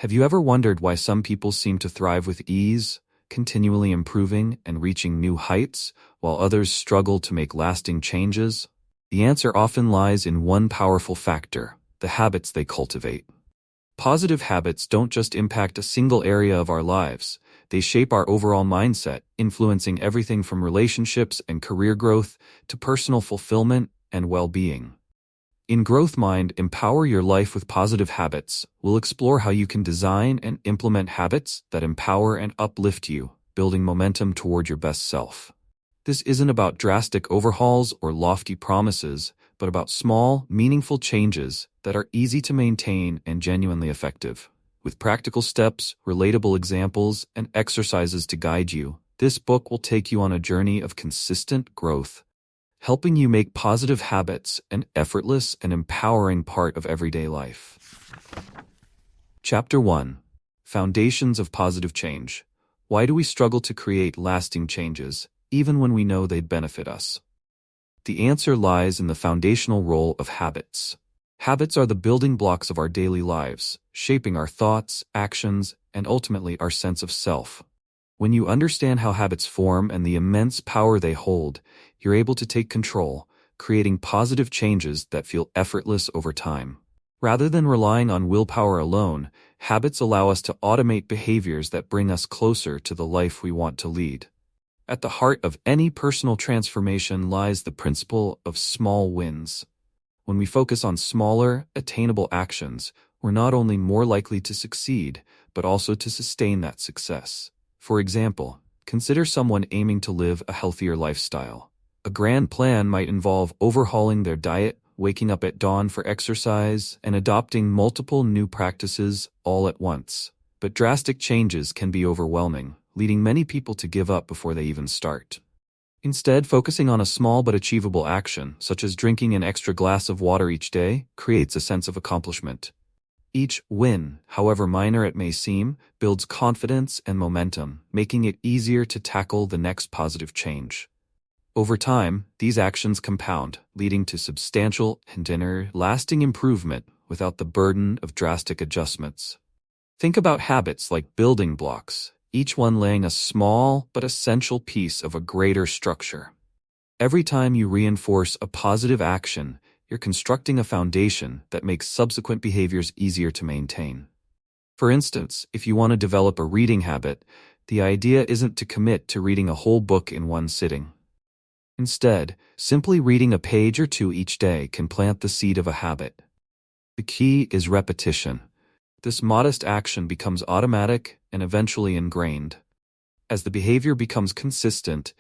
Have you ever wondered why some people seem to thrive with ease, continually improving and reaching new heights, while others struggle to make lasting changes? The answer often lies in one powerful factor: the habits they cultivate. Positive habits don't just impact a single area of our lives, they shape our overall mindset, influencing everything from relationships and career growth to personal fulfillment and well-being. In Growth Mind, Empower Your Life with Positive Habits, we'll explore how you can design and implement habits that empower and uplift you, building momentum toward your best self. This isn't about drastic overhauls or lofty promises, but about small, meaningful changes that are easy to maintain and genuinely effective. With practical steps, relatable examples, and exercises to guide you, this book will take you on a journey of consistent growth, helping you make positive habits an effortless and empowering part of everyday life. Chapter 1: Foundations of Positive Change. Why do we struggle to create lasting changes, even when we know they'd benefit us? The answer lies in the foundational role of habits. Habits are the building blocks of our daily lives, shaping our thoughts, actions, and ultimately our sense of self. When you understand how habits form and the immense power they hold, you're able to take control, creating positive changes that feel effortless over time. Rather than relying on willpower alone, habits allow us to automate behaviors that bring us closer to the life we want to lead. At the heart of any personal transformation lies the principle of small wins. When we focus on smaller, attainable actions, we're not only more likely to succeed, but also to sustain that success. For example, consider someone aiming to live a healthier lifestyle. A grand plan might involve overhauling their diet, waking up at dawn for exercise, and adopting multiple new practices all at once. But drastic changes can be overwhelming, leading many people to give up before they even start. Instead, focusing on a small but achievable action, such as drinking an extra glass of water each day, creates a sense of accomplishment. Each win, however minor it may seem, builds confidence and momentum, making it easier to tackle the next positive change. Over time, these actions compound, leading to substantial and lasting improvement without the burden of drastic adjustments. Think about habits like building blocks, each one laying a small but essential piece of a greater structure. Every time you reinforce a positive action, you're constructing a foundation that makes subsequent behaviors easier to maintain. For instance, if you want to develop a reading habit, the idea isn't to commit to reading a whole book in one sitting. Instead, simply reading a page or two each day can plant the seed of a habit. The key is repetition. This modest action becomes automatic and eventually ingrained. As the behavior becomes consistent,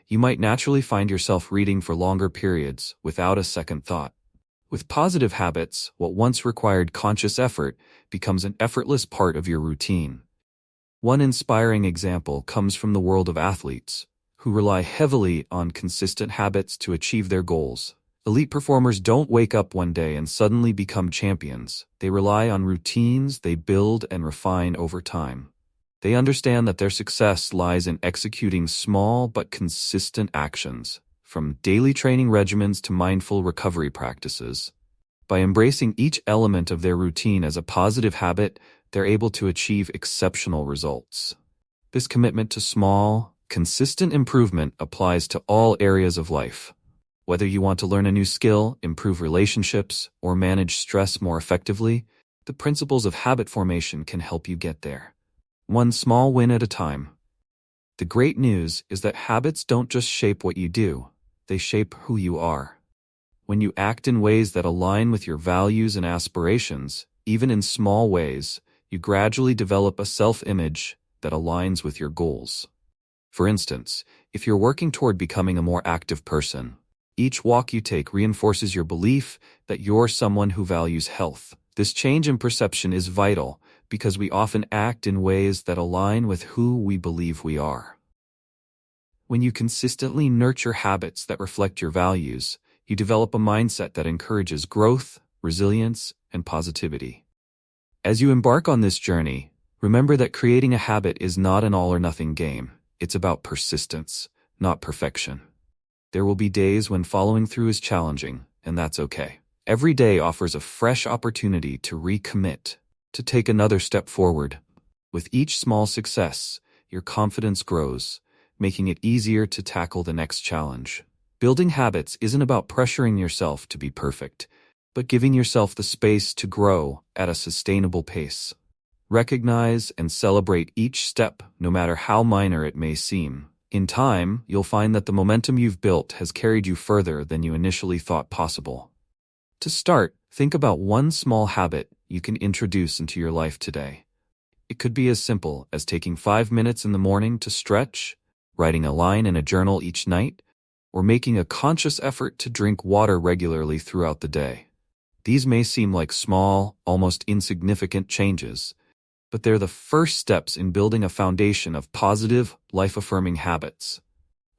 you might naturally find yourself reading for longer periods without a second thought. With positive habits, what once required conscious effort becomes an effortless part of your routine. One inspiring example comes from the world of athletes, who rely heavily on consistent habits to achieve their goals. Elite performers don't wake up one day and suddenly become champions. They rely on routines they build and refine over time. They understand that their success lies in executing small but consistent actions, from daily training regimens to mindful recovery practices. By embracing each element of their routine as a positive habit, they're able to achieve exceptional results. This commitment to small, consistent improvement applies to all areas of life. Whether you want to learn a new skill, improve relationships, or manage stress more effectively, the principles of habit formation can help you get there. One small win at a time. The great news is that habits don't just shape what you do, they shape who you are. When you act in ways that align with your values and aspirations, even in small ways, you gradually develop a self-image that aligns with your goals. For instance, if you're working toward becoming a more active person, each walk you take reinforces your belief that you're someone who values health. This change in perception is vital because we often act in ways that align with who we believe we are. When you consistently nurture habits that reflect your values, you develop a mindset that encourages growth, resilience, and positivity. As you embark on this journey, remember that creating a habit is not an all-or-nothing game. It's about persistence, not perfection. There will be days when following through is challenging, and that's okay. Every day offers a fresh opportunity to recommit. to take another step forward. With each small success, your confidence grows, making it easier to tackle the next challenge. Building habits isn't about pressuring yourself to be perfect, but giving yourself the space to grow at a sustainable pace. Recognize and celebrate each step, no matter how minor it may seem. In time, you'll find that the momentum you've built has carried you further than you initially thought possible. To start, think about one small habit you can introduce into your life today. It could be as simple as taking 5 minutes in the morning to stretch, writing a line in a journal each night, or making a conscious effort to drink water regularly throughout the day. These may seem like small, almost insignificant changes, but they're the first steps in building a foundation of positive, life-affirming habits.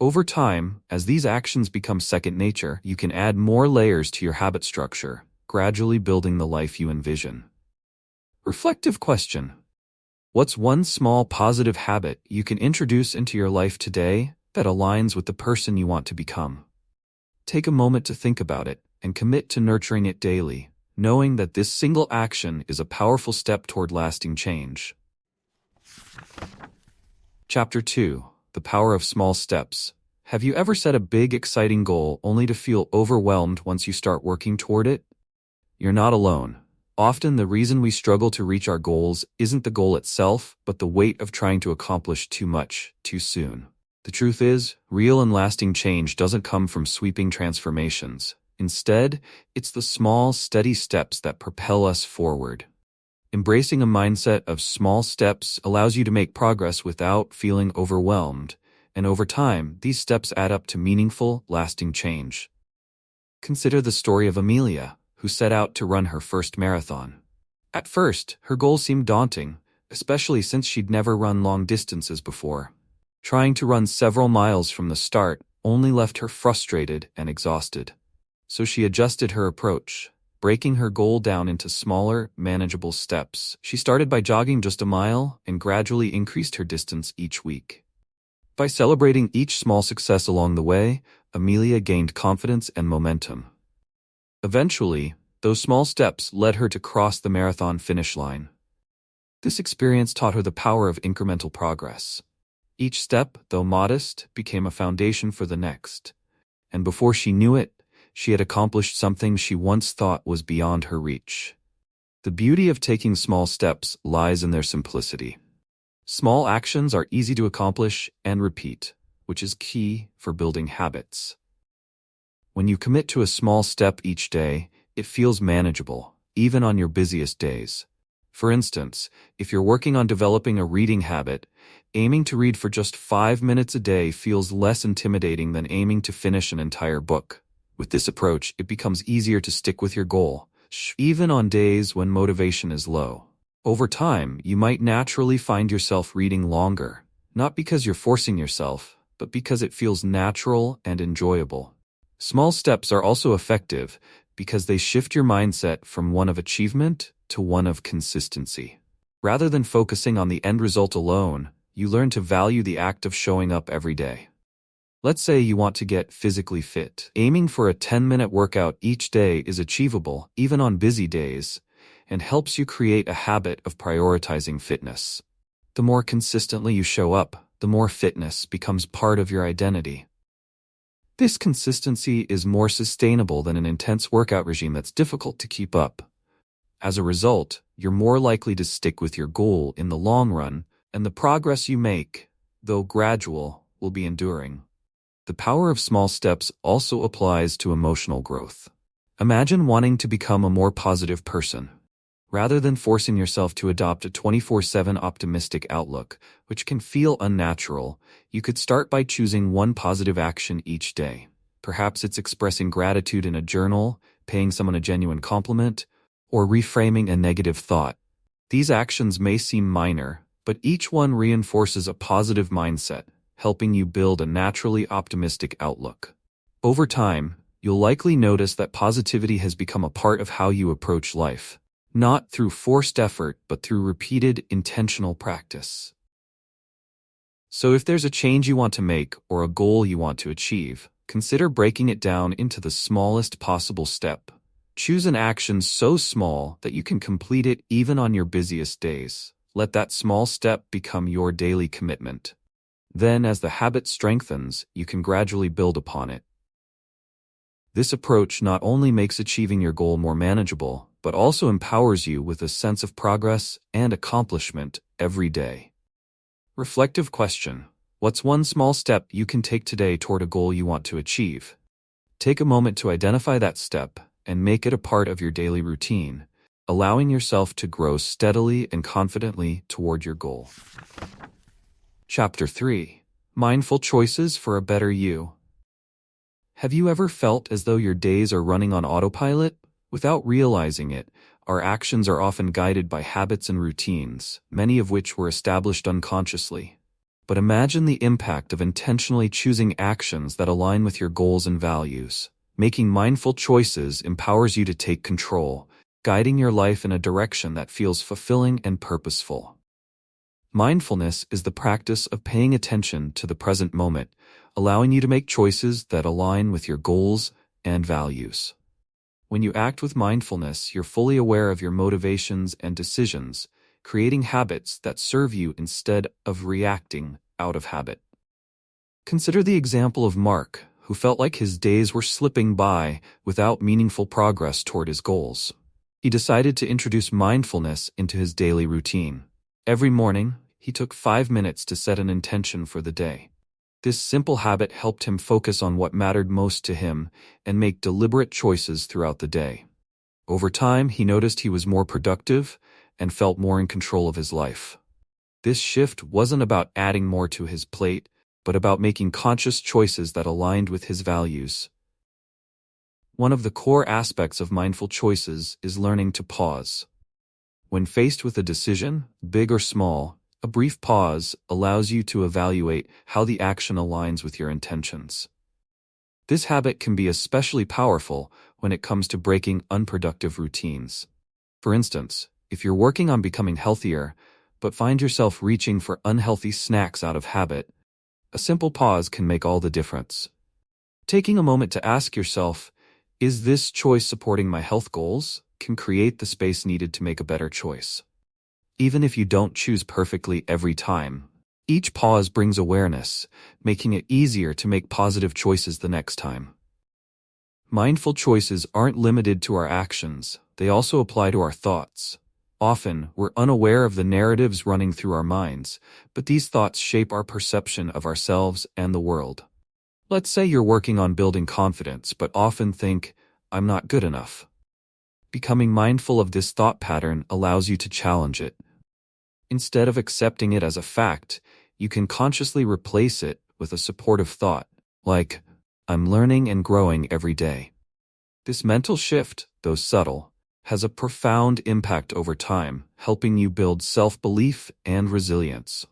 Over time, as these actions become second nature, you can add more layers to your habit structure, gradually building the life you envision. Reflective question. What's one small positive habit you can introduce into your life today that aligns with the person you want to become? Take a moment to think about it and commit to nurturing it daily, knowing that this single action is a powerful step toward lasting change. Chapter 2. The Power of Small Steps. Have you ever set a big, exciting goal only to feel overwhelmed once you start working toward it? You're not alone. Often the reason we struggle to reach our goals isn't the goal itself, but the weight of trying to accomplish too much, too soon. The truth is, real and lasting change doesn't come from sweeping transformations. Instead, it's the small, steady steps that propel us forward. Embracing a mindset of small steps allows you to make progress without feeling overwhelmed, and over time, these steps add up to meaningful, lasting change. Consider the story of Amelia, who set out to run her first marathon. At first, her goal seemed daunting, especially since she'd never run long distances before. Trying to run several miles from the start only left her frustrated and exhausted. So she adjusted her approach, breaking her goal down into smaller, manageable steps. She started by jogging just a mile and gradually increased her distance each week. By celebrating each small success along the way, Amelia gained confidence and momentum. Eventually, those small steps led her to cross the marathon finish line. This experience taught her the power of incremental progress. Each step, though modest, became a foundation for the next. And before she knew it, she had accomplished something she once thought was beyond her reach. The beauty of taking small steps lies in their simplicity. Small actions are easy to accomplish and repeat, which is key for building habits. When you commit to a small step each day, it feels manageable, even on your busiest days. For instance, if you're working on developing a reading habit, aiming to read for just 5 minutes a day feels less intimidating than aiming to finish an entire book. With this approach, it becomes easier to stick with your goal, even on days when motivation is low. Over time, you might naturally find yourself reading longer, not because you're forcing yourself, but because it feels natural and enjoyable. Small steps are also effective because they shift your mindset from one of achievement to one of consistency. Rather than focusing on the end result alone, you learn to value the act of showing up every day. Let's say you want to get physically fit. Aiming for a 10-minute workout each day is achievable, even on busy days, and helps you create a habit of prioritizing fitness. The more consistently you show up, the more fitness becomes part of your identity. This consistency is more sustainable than an intense workout regime that's difficult to keep up. As a result, you're more likely to stick with your goal in the long run, and the progress you make, though gradual, will be enduring. The power of small steps also applies to emotional growth. Imagine wanting to become a more positive person. Rather than forcing yourself to adopt a 24/7 optimistic outlook, which can feel unnatural, you could start by choosing one positive action each day. Perhaps it's expressing gratitude in a journal, paying someone a genuine compliment, or reframing a negative thought. These actions may seem minor, but each one reinforces a positive mindset, helping you build a naturally optimistic outlook. Over time, you'll likely notice that positivity has become a part of how you approach life, not through forced effort, but through repeated, intentional practice. So if there's a change you want to make or a goal you want to achieve, consider breaking it down into the smallest possible step. Choose an action so small that you can complete it even on your busiest days. Let that small step become your daily commitment. Then, as the habit strengthens, you can gradually build upon it. This approach not only makes achieving your goal more manageable, but also empowers you with a sense of progress and accomplishment every day. Reflective question: what's one small step you can take today toward a goal you want to achieve? Take a moment to identify that step and make it a part of your daily routine, allowing yourself to grow steadily and confidently toward your goal. Chapter 3: Mindful Choices for a Better You. Have you ever felt as though your days are running on autopilot? Without realizing it, our actions are often guided by habits and routines, many of which were established unconsciously. But imagine the impact of intentionally choosing actions that align with your goals and values. Making mindful choices empowers you to take control, guiding your life in a direction that feels fulfilling and purposeful. Mindfulness is the practice of paying attention to the present moment, allowing you to make choices that align with your goals and values. When you act with mindfulness, you're fully aware of your motivations and decisions, creating habits that serve you instead of reacting out of habit. Consider the example of Mark, who felt like his days were slipping by without meaningful progress toward his goals. He decided to introduce mindfulness into his daily routine. Every morning, he took 5 minutes to set an intention for the day. This simple habit helped him focus on what mattered most to him and make deliberate choices throughout the day. Over time, he noticed he was more productive and felt more in control of his life. This shift wasn't about adding more to his plate, but about making conscious choices that aligned with his values. One of the core aspects of mindful choices is learning to pause. When faced with a decision, big or small, a brief pause allows you to evaluate how the action aligns with your intentions. This habit can be especially powerful when it comes to breaking unproductive routines. For instance, if you're working on becoming healthier, but find yourself reaching for unhealthy snacks out of habit, a simple pause can make all the difference. Taking a moment to ask yourself, is this choice supporting my health goals, can create the space needed to make a better choice. Even if you don't choose perfectly every time, each pause brings awareness, making it easier to make positive choices the next time. Mindful choices aren't limited to our actions, they also apply to our thoughts. Often, we're unaware of the narratives running through our minds, but these thoughts shape our perception of ourselves and the world. Let's say you're working on building confidence, but often think, I'm not good enough. Becoming mindful of this thought pattern allows you to challenge it. Instead of accepting it as a fact, you can consciously replace it with a supportive thought, like, I'm learning and growing every day. This mental shift, though subtle, has a profound impact over time, helping you build self-belief and resilience.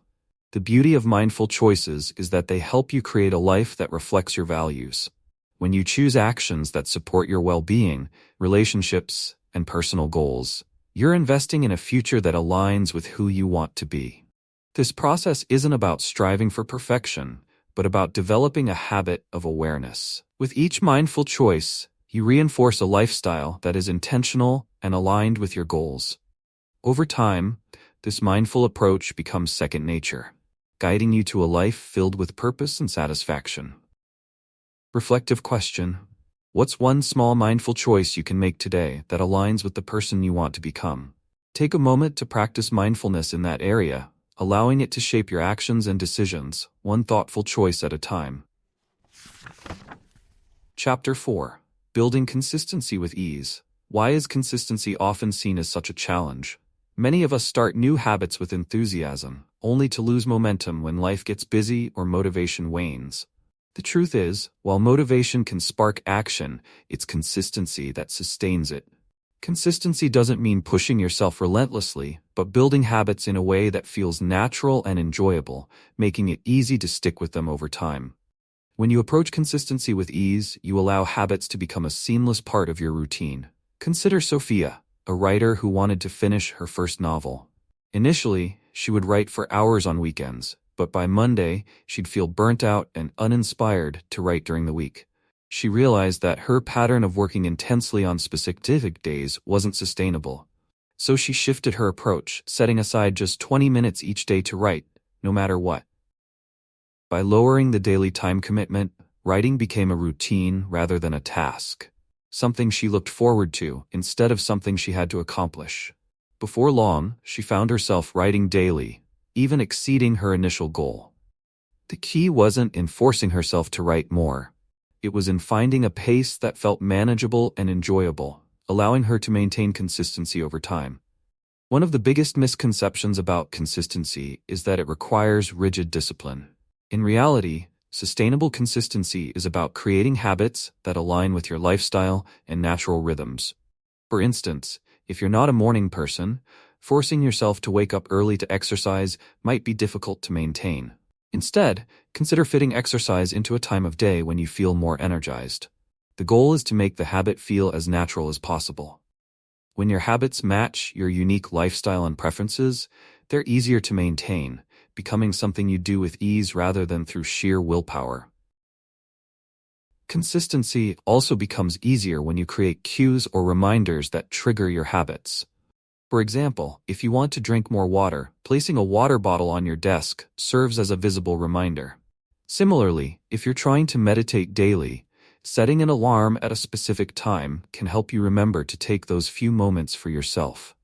The beauty of mindful choices is that they help you create a life that reflects your values. When you choose actions that support your well-being, relationships, and personal goals, you're investing in a future that aligns with who you want to be. This process isn't about striving for perfection, but about developing a habit of awareness. With each mindful choice, you reinforce a lifestyle that is intentional and aligned with your goals. Over time, this mindful approach becomes second nature, guiding you to a life filled with purpose and satisfaction. Reflective question: what's one small mindful choice you can make today that aligns with the person you want to become? Take a moment to practice mindfulness in that area, allowing it to shape your actions and decisions, one thoughtful choice at a time. Chapter 4: Building Consistency with Ease. Why is consistency often seen as such a challenge? Many of us start new habits with enthusiasm, only to lose momentum when life gets busy or motivation wanes. The truth is, while motivation can spark action, it's consistency that sustains it. Consistency doesn't mean pushing yourself relentlessly, but building habits in a way that feels natural and enjoyable, making it easy to stick with them over time. When you approach consistency with ease, you allow habits to become a seamless part of your routine. Consider Sophia, a writer who wanted to finish her first novel. Initially, she would write for hours on weekends, but by Monday, she'd feel burnt out and uninspired to write during the week. she realized that her pattern of working intensely on specific days wasn't sustainable. So she shifted her approach, setting aside just 20 minutes each day to write, no matter what. By lowering the daily time commitment, writing became a routine rather than a task, something she looked forward to instead of something she had to accomplish. Before long, she found herself writing daily, even exceeding her initial goal. The key wasn't in forcing herself to write more. It was in finding a pace that felt manageable and enjoyable, allowing her to maintain consistency over time. One of the biggest misconceptions about consistency is that it requires rigid discipline. In reality, sustainable consistency is about creating habits that align with your lifestyle and natural rhythms. For instance, if you're not a morning person, forcing yourself to wake up early to exercise might be difficult to maintain. Instead, consider fitting exercise into a time of day when you feel more energized. The goal is to make the habit feel as natural as possible. When your habits match your unique lifestyle and preferences, they're easier to maintain, becoming something you do with ease rather than through sheer willpower. Consistency also becomes easier when you create cues or reminders that trigger your habits. For example, if you want to drink more water, placing a water bottle on your desk serves as a visible reminder. Similarly, if you're trying to meditate daily, setting an alarm at a specific time can help you remember to take those few moments for yourself.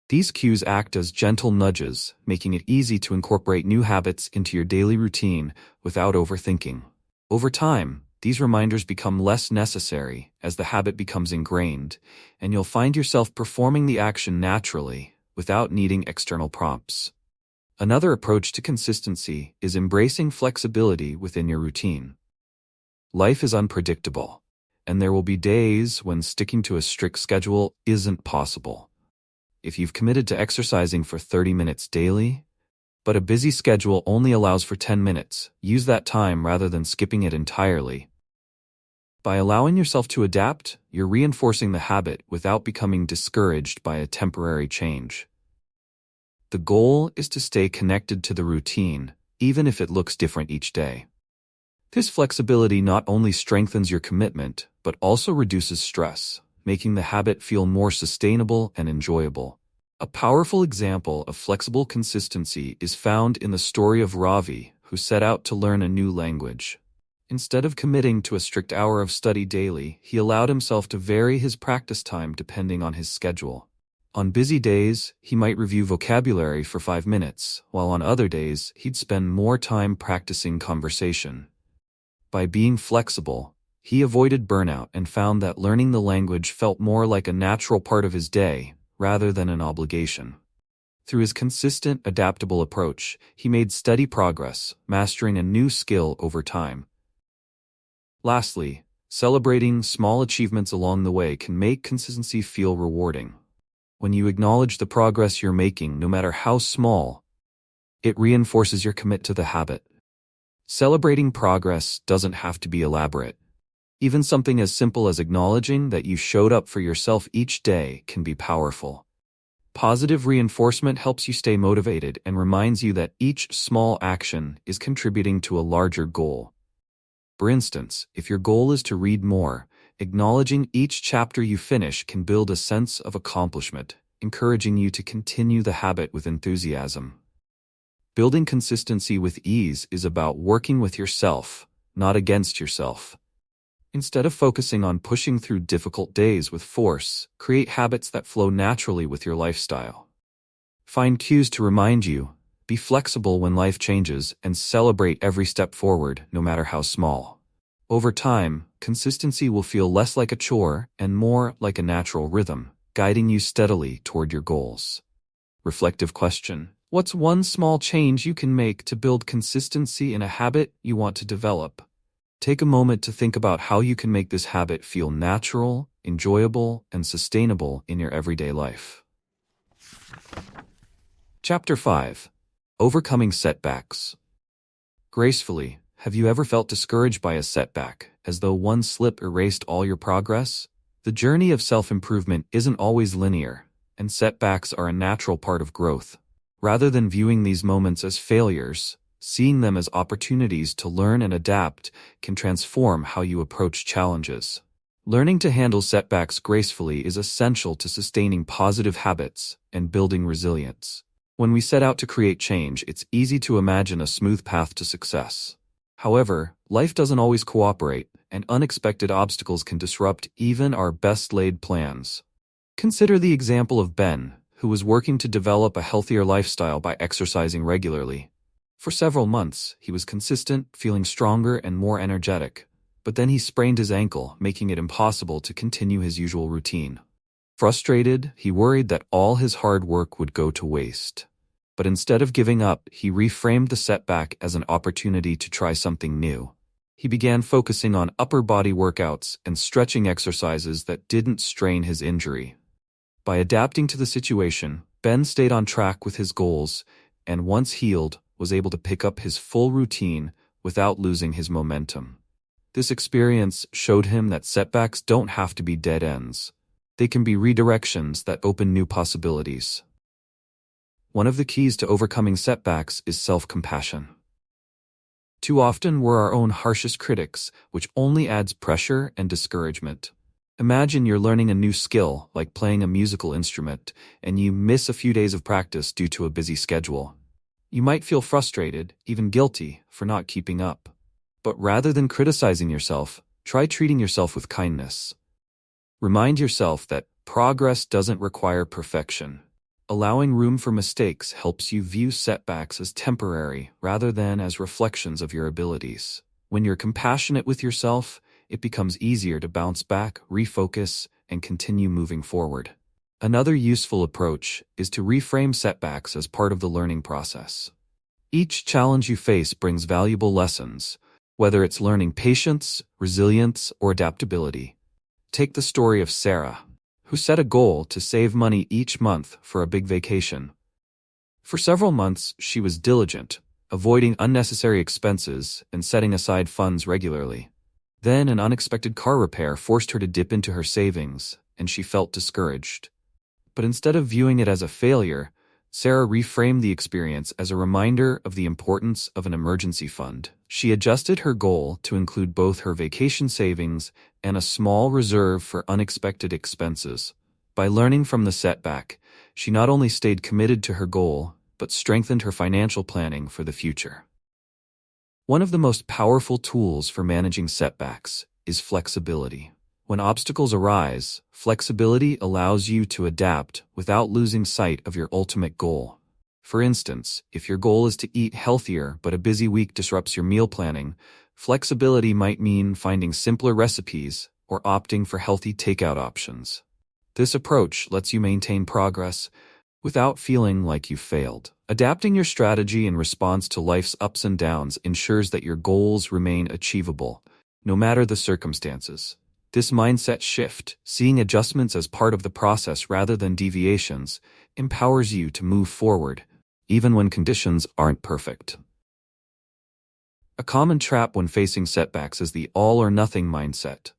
These cues act as gentle nudges, making it easy to incorporate new habits into your daily routine without overthinking. Over time, these reminders become less necessary as the habit becomes ingrained, and you'll find yourself performing the action naturally without needing external prompts. Another approach to consistency is embracing flexibility within your routine. Life is unpredictable, and there will be days when sticking to a strict schedule isn't possible. If you've committed to exercising for 30 minutes daily, but a busy schedule only allows for 10 minutes, use that time rather than skipping it entirely. By allowing yourself to adapt, you're reinforcing the habit without becoming discouraged by a temporary change. The goal is to stay connected to the routine, even if it looks different each day. This flexibility not only strengthens your commitment, but also reduces stress, making the habit feel more sustainable and enjoyable. A powerful example of flexible consistency is found in the story of Ravi, who set out to learn a new language. Instead of committing to a strict hour of study daily, he allowed himself to vary his practice time depending on his schedule. On busy days, he might review vocabulary for 5 minutes, while on other days, he'd spend more time practicing conversation. By being flexible, he avoided burnout and found that learning the language felt more like a natural part of his day, rather than an obligation. Through his consistent, adaptable approach, he made steady progress, mastering a new skill over time. Lastly, celebrating small achievements along the way can make consistency feel rewarding. When you acknowledge the progress you're making, no matter how small, it reinforces your commitment to the habit. Celebrating progress doesn't have to be elaborate. Even something as simple as acknowledging that you showed up for yourself each day can be powerful. Positive reinforcement helps you stay motivated and reminds you that each small action is contributing to a larger goal. For instance, if your goal is to read more, acknowledging each chapter you finish can build a sense of accomplishment, encouraging you to continue the habit with enthusiasm. Building consistency with ease is about working with yourself, not against yourself. Instead of focusing on pushing through difficult days with force, create habits that flow naturally with your lifestyle. Find cues to remind you, be flexible when life changes, and celebrate every step forward, no matter how small. Over time, consistency will feel less like a chore and more like a natural rhythm, guiding you steadily toward your goals. Reflective question: what's one small change you can make to build consistency in a habit you want to develop? Take a moment to think about how you can make this habit feel natural, enjoyable, and sustainable in your everyday life. Chapter 5. Overcoming setbacks. Gracefully, have you ever felt discouraged by a setback, as though one slip erased all your progress? The journey of self-improvement isn't always linear, and setbacks are a natural part of growth. Rather than viewing these moments as failures, Seeing them as opportunities to learn and adapt can transform how you approach challenges. Learning to handle setbacks gracefully is essential to sustaining positive habits and building resilience. When we set out to create change, it's easy to imagine a smooth path to success. However, life doesn't always cooperate, and unexpected obstacles can disrupt even our best-laid plans. Consider the example of Ben, who was working to develop a healthier lifestyle by exercising regularly. For several months, he was consistent, feeling stronger and more energetic, but then he sprained his ankle, making it impossible to continue his usual routine. Frustrated, he worried that all his hard work would go to waste. But instead of giving up, he reframed the setback as an opportunity to try something new. He began focusing on upper body workouts and stretching exercises that didn't strain his injury. By adapting to the situation, Ben stayed on track with his goals, and once healed, was able to pick up his full routine without losing his momentum. This experience showed him that setbacks don't have to be dead ends. They can be redirections that open new possibilities. One of the keys to overcoming setbacks is self-compassion. Too often we're our own harshest critics, which only adds pressure and discouragement. Imagine you're learning a new skill, like playing a musical instrument, and you miss a few days of practice due to a busy schedule. You might feel frustrated, even guilty, for not keeping up. But rather than criticizing yourself, try treating yourself with kindness. Remind yourself that progress doesn't require perfection. Allowing room for mistakes helps you view setbacks as temporary rather than as reflections of your abilities. When you're compassionate with yourself, it becomes easier to bounce back, refocus, and continue moving forward. Another useful approach is to reframe setbacks as part of the learning process. Each challenge you face brings valuable lessons, whether it's learning patience, resilience, or adaptability. Take the story of Sarah, who set a goal to save money each month for a big vacation. For several months, she was diligent, avoiding unnecessary expenses and setting aside funds regularly. Then an unexpected car repair forced her to dip into her savings, and she felt discouraged. But instead of viewing it as a failure, Sarah reframed the experience as a reminder of the importance of an emergency fund. She adjusted her goal to include both her vacation savings and a small reserve for unexpected expenses. By learning from the setback, she not only stayed committed to her goal, but strengthened her financial planning for the future. One of the most powerful tools for managing setbacks is flexibility. When obstacles arise, flexibility allows you to adapt without losing sight of your ultimate goal. For instance, if your goal is to eat healthier but a busy week disrupts your meal planning, flexibility might mean finding simpler recipes or opting for healthy takeout options. This approach lets you maintain progress without feeling like you failed. Adapting your strategy in response to life's ups and downs ensures that your goals remain achievable, no matter the circumstances. This mindset shift, seeing adjustments as part of the process rather than deviations, empowers you to move forward, even when conditions aren't perfect. A common trap when facing setbacks is the all-or-nothing mindset.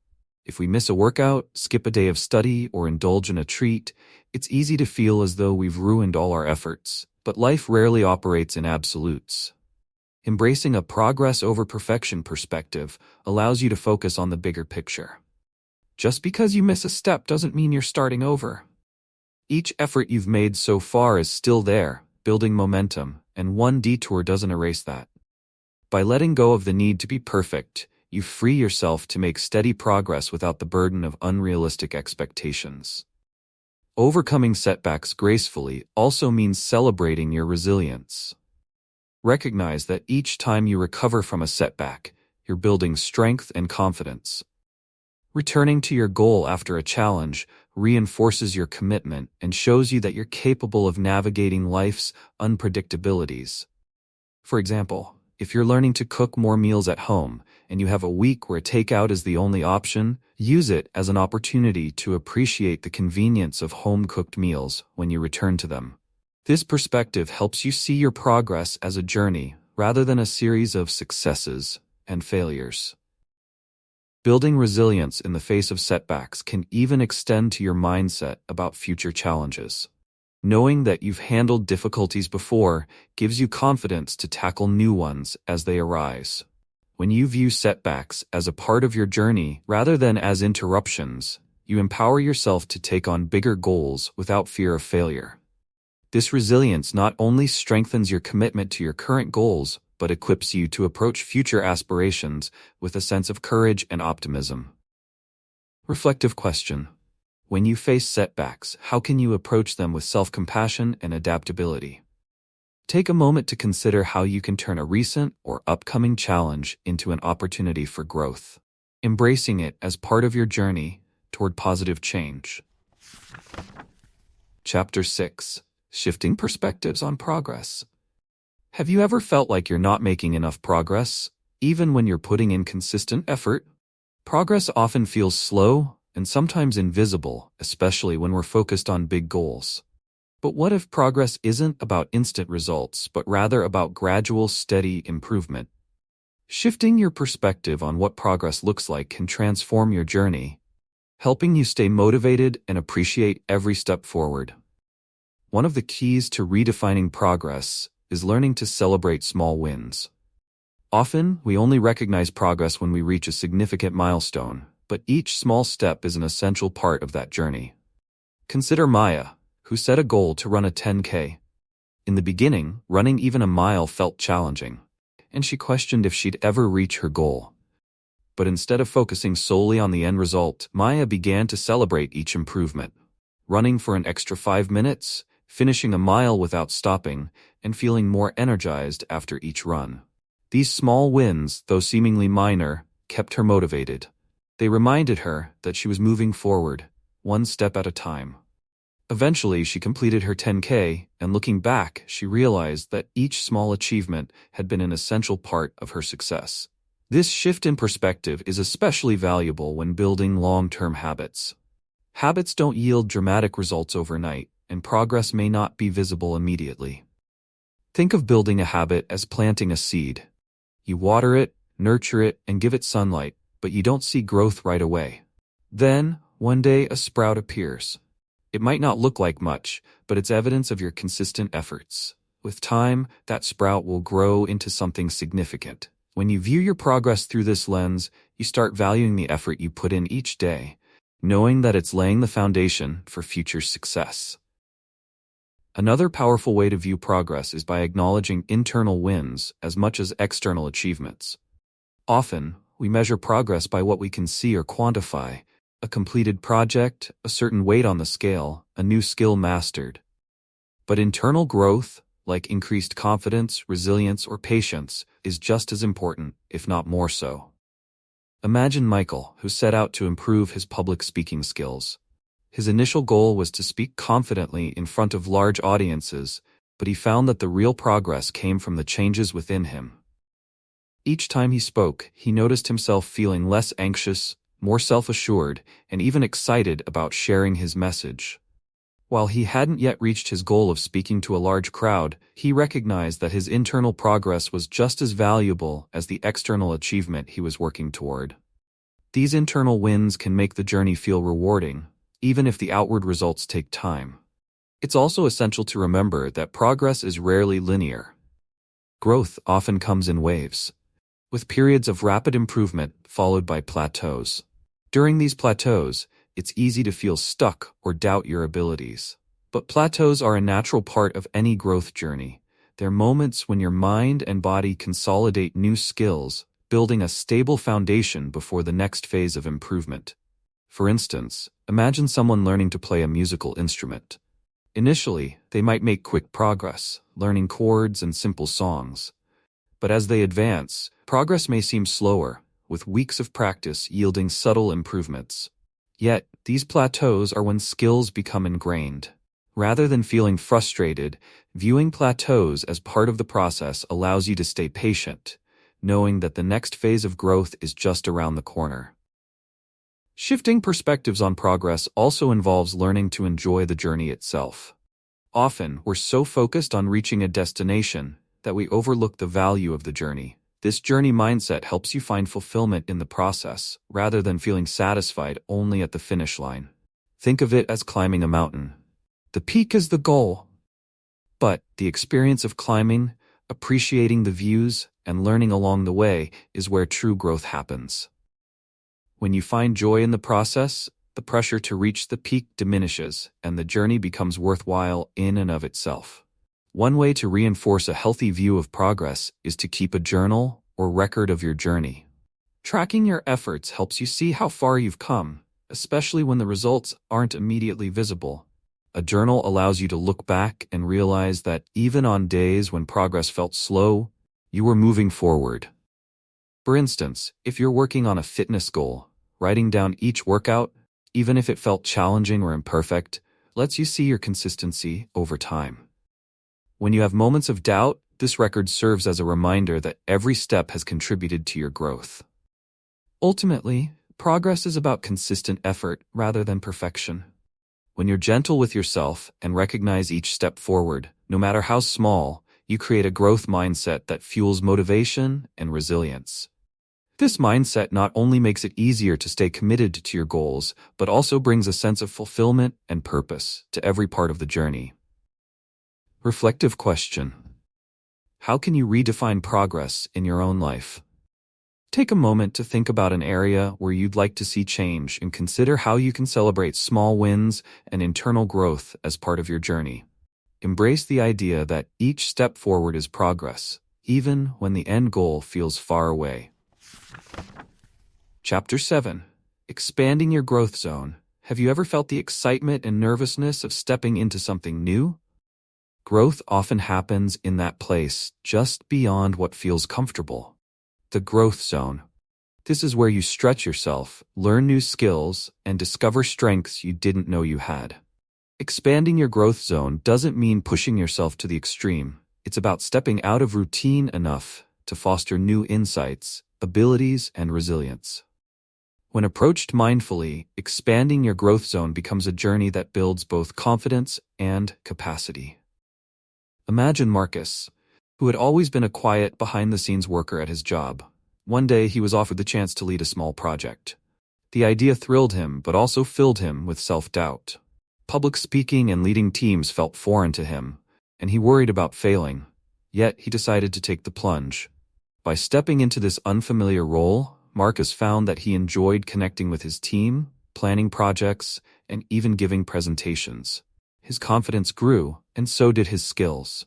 If we miss a workout, skip a day of study, or indulge in a treat, it's easy to feel as though we've ruined all our efforts. But life rarely operates in absolutes. Embracing a progress over perfection perspective allows you to focus on the bigger picture. Just because you miss a step doesn't mean you're starting over. Each effort you've made so far is still there, building momentum, and one detour doesn't erase that. By letting go of the need to be perfect, you free yourself to make steady progress without the burden of unrealistic expectations. Overcoming setbacks gracefully also means celebrating your resilience. Recognize that each time you recover from a setback, you're building strength and confidence. Returning to your goal after a challenge reinforces your commitment and shows you that you're capable of navigating life's unpredictabilities. For example, if you're learning to cook more meals at home and you have a week where takeout is the only option, use it as an opportunity to appreciate the convenience of home-cooked meals when you return to them. This perspective helps you see your progress as a journey rather than a series of successes and failures. Building resilience in the face of setbacks can even extend to your mindset about future challenges. Knowing that you've handled difficulties before gives you confidence to tackle new ones as they arise. When you view setbacks as a part of your journey rather than as interruptions, you empower yourself to take on bigger goals without fear of failure. This resilience not only strengthens your commitment to your current goals, but equips you to approach future aspirations with a sense of courage and optimism. Reflective question. When you face setbacks, how can you approach them with self-compassion and adaptability? Take a moment to consider how you can turn a recent or upcoming challenge into an opportunity for growth, embracing it as part of your journey toward positive change. Chapter 6. Shifting Perspectives on Progress. Have you ever felt like you're not making enough progress, even when you're putting in consistent effort? Progress often feels slow and sometimes invisible, especially when we're focused on big goals. But what if progress isn't about instant results, but rather about gradual, steady improvement? Shifting your perspective on what progress looks like can transform your journey, helping you stay motivated and appreciate every step forward. One of the keys to redefining progress is learning to celebrate small wins. Often, we only recognize progress when we reach a significant milestone, but each small step is an essential part of that journey. Consider Maya, who set a goal to run a 10K. In the beginning, running even a mile felt challenging, and she questioned if she'd ever reach her goal. But instead of focusing solely on the end result, Maya began to celebrate each improvement. Running for an extra 5 minutes, finishing a mile without stopping, and feeling more energized after each run. These small wins, though seemingly minor, kept her motivated. They reminded her that she was moving forward, one step at a time. Eventually, she completed her 10K, and looking back, she realized that each small achievement had been an essential part of her success. This shift in perspective is especially valuable when building long-term habits. Habits don't yield dramatic results overnight, and progress may not be visible immediately. Think of building a habit as planting a seed. You water it, nurture it, and give it sunlight, but you don't see growth right away. Then, one day, a sprout appears. It might not look like much, but it's evidence of your consistent efforts. With time, that sprout will grow into something significant. When you view your progress through this lens, you start valuing the effort you put in each day, knowing that it's laying the foundation for future success. Another powerful way to view progress is by acknowledging internal wins as much as external achievements. Often, we measure progress by what we can see or quantify: a completed project, a certain weight on the scale, a new skill mastered. But internal growth, like increased confidence, resilience, or patience, is just as important, if not more so. Imagine Michael, who set out to improve his public speaking skills. His initial goal was to speak confidently in front of large audiences, but he found that the real progress came from the changes within him. Each time he spoke, he noticed himself feeling less anxious, more self-assured, and even excited about sharing his message. While he hadn't yet reached his goal of speaking to a large crowd, he recognized that his internal progress was just as valuable as the external achievement he was working toward. These internal wins can make the journey feel rewarding, even if the outward results take time. It's also essential to remember that progress is rarely linear. Growth often comes in waves, with periods of rapid improvement followed by plateaus. During these plateaus, it's easy to feel stuck or doubt your abilities. But plateaus are a natural part of any growth journey. They're moments when your mind and body consolidate new skills, building a stable foundation before the next phase of improvement. For instance, imagine someone learning to play a musical instrument. Initially, they might make quick progress, learning chords and simple songs. But as they advance, progress may seem slower, with weeks of practice yielding subtle improvements. Yet, these plateaus are when skills become ingrained. Rather than feeling frustrated, viewing plateaus as part of the process allows you to stay patient, knowing that the next phase of growth is just around the corner. Shifting perspectives on progress also involves learning to enjoy the journey itself. Often, we're so focused on reaching a destination that we overlook the value of the journey. This journey mindset helps you find fulfillment in the process, rather than feeling satisfied only at the finish line. Think of it as climbing a mountain. The peak is the goal. But the experience of climbing, appreciating the views, and learning along the way is where true growth happens. When you find joy in the process, the pressure to reach the peak diminishes, and the journey becomes worthwhile in and of itself. One way to reinforce a healthy view of progress is to keep a journal or record of your journey. Tracking your efforts helps you see how far you've come, especially when the results aren't immediately visible. A journal allows you to look back and realize that even on days when progress felt slow, you were moving forward. For instance, if you're working on a fitness goal, writing down each workout, even if it felt challenging or imperfect, lets you see your consistency over time. When you have moments of doubt, this record serves as a reminder that every step has contributed to your growth. Ultimately, progress is about consistent effort rather than perfection. When you're gentle with yourself and recognize each step forward, no matter how small, you create a growth mindset that fuels motivation and resilience. This mindset not only makes it easier to stay committed to your goals, but also brings a sense of fulfillment and purpose to every part of the journey. Reflective question: how can you redefine progress in your own life? Take a moment to think about an area where you'd like to see change and consider how you can celebrate small wins and internal growth as part of your journey. Embrace the idea that each step forward is progress, even when the end goal feels far away. Chapter 7. Expanding your growth zone. Have you ever felt the excitement and nervousness of stepping into something new? Growth often happens in that place just beyond what feels comfortable. The growth zone. This is where you stretch yourself, learn new skills, and discover strengths you didn't know you had. Expanding your growth zone doesn't mean pushing yourself to the extreme. It's about stepping out of routine enough to foster new insights, abilities, and resilience. When approached mindfully, expanding your growth zone becomes a journey that builds both confidence and capacity. Imagine Marcus, who had always been a quiet, behind-the-scenes worker at his job. One day he was offered the chance to lead a small project. The idea thrilled him, but also filled him with self-doubt. Public speaking and leading teams felt foreign to him, and he worried about failing. Yet he decided to take the plunge. By stepping into this unfamiliar role, Marcus found that he enjoyed connecting with his team, planning projects, and even giving presentations. His confidence grew, and so did his skills.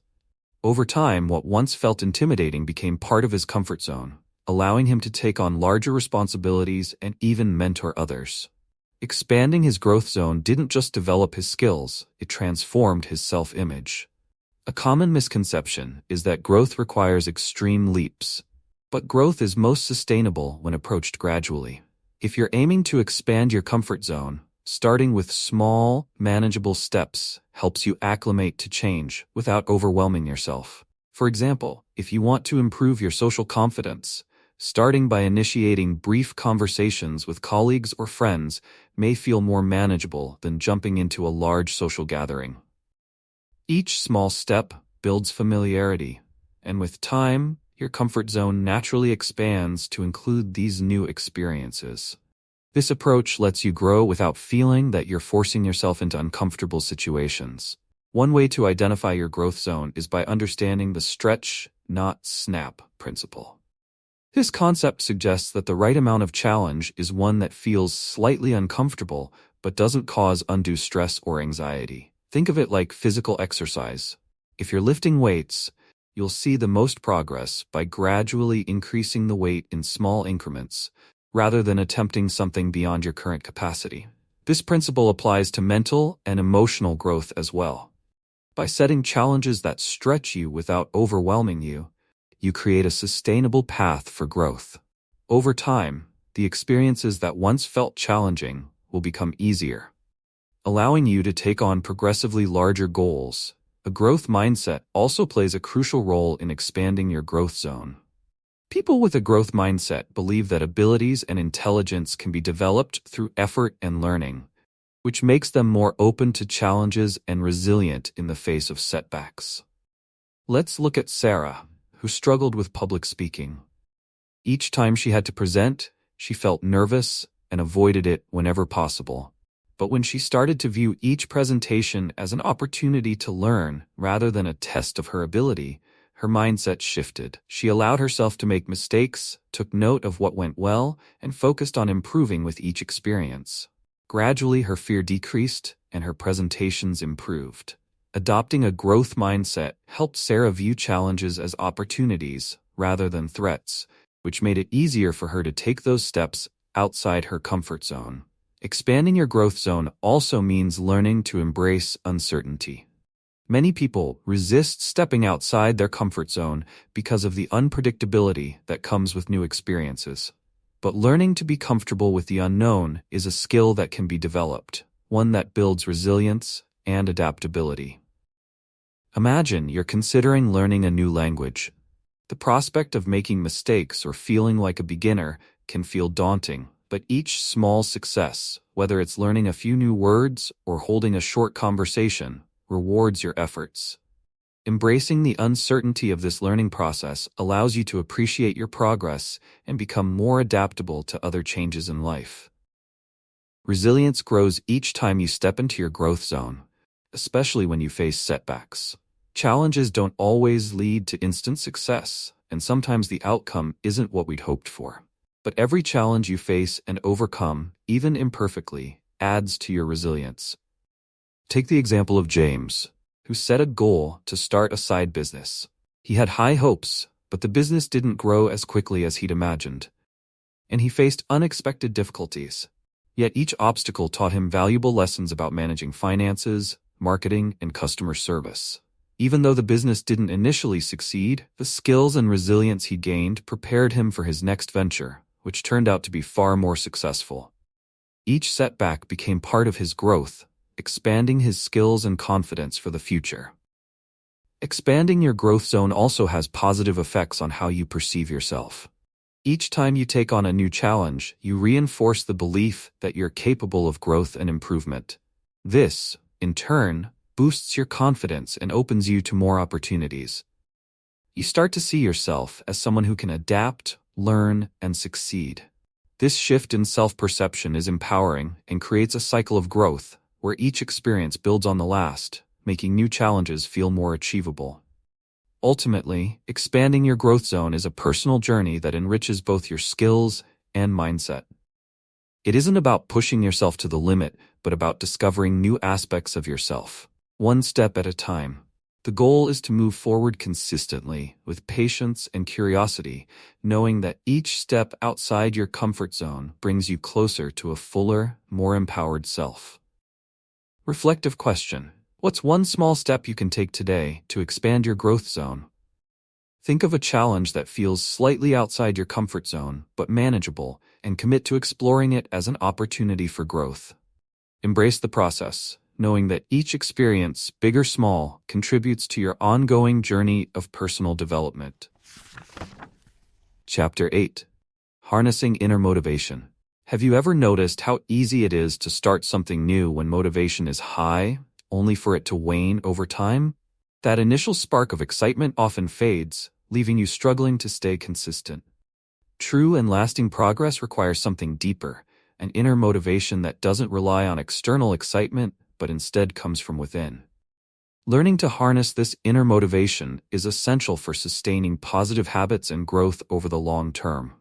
Over time, what once felt intimidating became part of his comfort zone, allowing him to take on larger responsibilities and even mentor others. Expanding his growth zone didn't just develop his skills, it transformed his self-image. A common misconception is that growth requires extreme leaps, but growth is most sustainable when approached gradually. If you're aiming to expand your comfort zone, starting with small, manageable steps helps you acclimate to change without overwhelming yourself. For example, if you want to improve your social confidence, starting by initiating brief conversations with colleagues or friends may feel more manageable than jumping into a large social gathering. Each small step builds familiarity, and with time, your comfort zone naturally expands to include these new experiences. This approach lets you grow without feeling that you're forcing yourself into uncomfortable situations. One way to identify your growth zone is by understanding the stretch, not snap principle. This concept suggests that the right amount of challenge is one that feels slightly uncomfortable but doesn't cause undue stress or anxiety. Think of it like physical exercise. If you're lifting weights, you'll see the most progress by gradually increasing the weight in small increments, rather than attempting something beyond your current capacity. This principle applies to mental and emotional growth as well. By setting challenges that stretch you without overwhelming you, you create a sustainable path for growth. Over time, the experiences that once felt challenging will become easier, allowing you to take on progressively larger goals. A growth mindset also plays a crucial role in expanding your growth zone. People with a growth mindset believe that abilities and intelligence can be developed through effort and learning, which makes them more open to challenges and resilient in the face of setbacks. Let's look at Sarah, who struggled with public speaking. Each time she had to present, she felt nervous and avoided it whenever possible. But when she started to view each presentation as an opportunity to learn rather than a test of her ability, her mindset shifted. She allowed herself to make mistakes, took note of what went well, and focused on improving with each experience. Gradually, her fear decreased and her presentations improved. Adopting a growth mindset helped Sarah view challenges as opportunities rather than threats, which made it easier for her to take those steps outside her comfort zone. Expanding your growth zone also means learning to embrace uncertainty. Many people resist stepping outside their comfort zone because of the unpredictability that comes with new experiences. But learning to be comfortable with the unknown is a skill that can be developed, one that builds resilience and adaptability. Imagine you're considering learning a new language. The prospect of making mistakes or feeling like a beginner can feel daunting, but each small success, whether it's learning a few new words or holding a short conversation, rewards your efforts. Embracing the uncertainty of this learning process allows you to appreciate your progress and become more adaptable to other changes in life. Resilience grows each time you step into your growth zone, especially when you face setbacks. Challenges don't always lead to instant success, and sometimes the outcome isn't what we'd hoped for. But every challenge you face and overcome, even imperfectly, adds to your resilience. Take the example of James, who set a goal to start a side business. He had high hopes, but the business didn't grow as quickly as he'd imagined. And he faced unexpected difficulties. Yet each obstacle taught him valuable lessons about managing finances, marketing, and customer service. Even though the business didn't initially succeed, the skills and resilience he gained prepared him for his next venture, which turned out to be far more successful. Each setback became part of his growth, expanding his skills and confidence for the future. Expanding your growth zone also has positive effects on how you perceive yourself. Each time you take on a new challenge, you reinforce the belief that you're capable of growth and improvement. This, in turn, boosts your confidence and opens you to more opportunities. You start to see yourself as someone who can adapt, learn, and succeed. This shift in self-perception is empowering and creates a cycle of growth, where each experience builds on the last, making new challenges feel more achievable. Ultimately, expanding your growth zone is a personal journey that enriches both your skills and mindset. It isn't about pushing yourself to the limit, but about discovering new aspects of yourself, one step at a time. The goal is to move forward consistently, with patience and curiosity, knowing that each step outside your comfort zone brings you closer to a fuller, more empowered self. Reflective question. What's one small step you can take today to expand your growth zone? Think of a challenge that feels slightly outside your comfort zone, but manageable, and commit to exploring it as an opportunity for growth. Embrace the process, knowing that each experience, big or small, contributes to your ongoing journey of personal development. Chapter 8. Harnessing Inner Motivation. Have you ever noticed how easy it is to start something new when motivation is high, only for it to wane over time? That initial spark of excitement often fades, leaving you struggling to stay consistent. True and lasting progress requires something deeper, an inner motivation that doesn't rely on external excitement, but instead comes from within. Learning to harness this inner motivation is essential for sustaining positive habits and growth over the long term.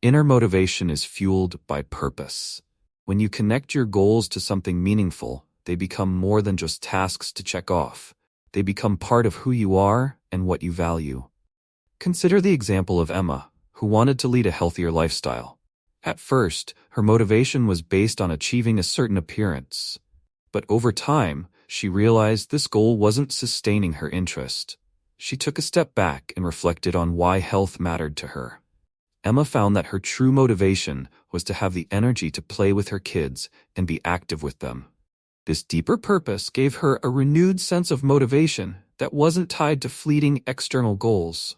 Inner motivation is fueled by purpose. When you connect your goals to something meaningful, they become more than just tasks to check off. They become part of who you are and what you value. Consider the example of Emma, who wanted to lead a healthier lifestyle. At first, her motivation was based on achieving a certain appearance. But over time, she realized this goal wasn't sustaining her interest. She took a step back and reflected on why health mattered to her. Emma found that her true motivation was to have the energy to play with her kids and be active with them. This deeper purpose gave her a renewed sense of motivation that wasn't tied to fleeting external goals.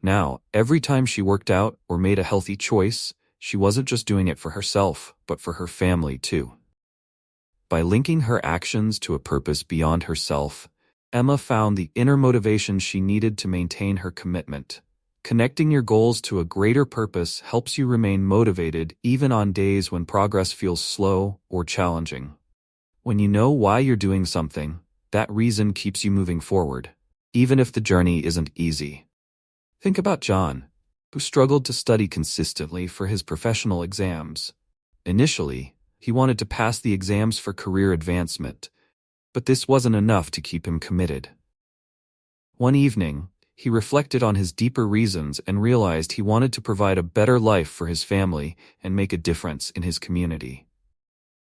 Now, every time she worked out or made a healthy choice, she wasn't just doing it for herself, but for her family too. By linking her actions to a purpose beyond herself, Emma found the inner motivation she needed to maintain her commitment. Connecting your goals to a greater purpose helps you remain motivated even on days when progress feels slow or challenging. When you know why you're doing something, that reason keeps you moving forward, even if the journey isn't easy. Think about John, who struggled to study consistently for his professional exams. Initially, he wanted to pass the exams for career advancement, but this wasn't enough to keep him committed. One evening, he reflected on his deeper reasons and realized he wanted to provide a better life for his family and make a difference in his community.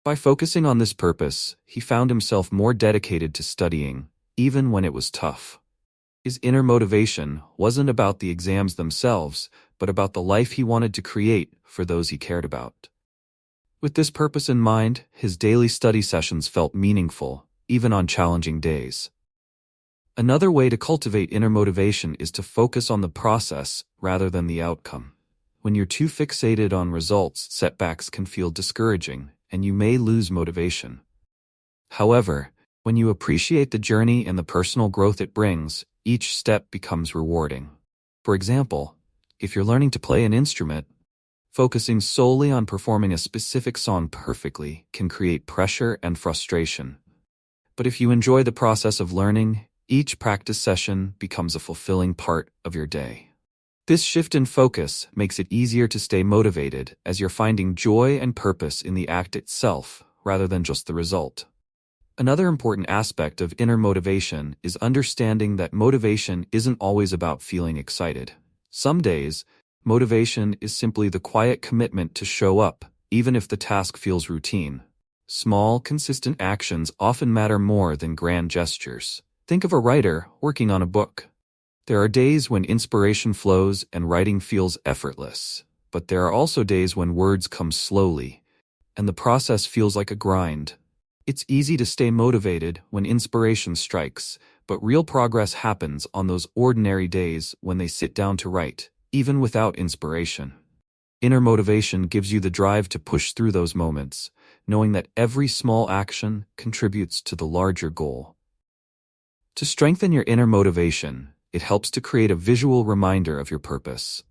By focusing on this purpose, he found himself more dedicated to studying, even when it was tough. His inner motivation wasn't about the exams themselves, but about the life he wanted to create for those he cared about. With this purpose in mind, his daily study sessions felt meaningful, even on challenging days. Another way to cultivate inner motivation is to focus on the process rather than the outcome. When you're too fixated on results, setbacks can feel discouraging, and you may lose motivation. However, when you appreciate the journey and the personal growth it brings, each step becomes rewarding. For example, if you're learning to play an instrument, focusing solely on performing a specific song perfectly can create pressure and frustration. But if you enjoy the process of learning, each practice session becomes a fulfilling part of your day. This shift in focus makes it easier to stay motivated as you're finding joy and purpose in the act itself rather than just the result. Another important aspect of inner motivation is understanding that motivation isn't always about feeling excited. Some days, motivation is simply the quiet commitment to show up, even if the task feels routine. Small, consistent actions often matter more than grand gestures. Think of a writer working on a book. There are days when inspiration flows and writing feels effortless, but there are also days when words come slowly, and the process feels like a grind. It's easy to stay motivated when inspiration strikes, but real progress happens on those ordinary days when they sit down to write, even without inspiration. Inner motivation gives you the drive to push through those moments, knowing that every small action contributes to the larger goal. To strengthen your inner motivation, it helps to create a visual reminder of your purpose.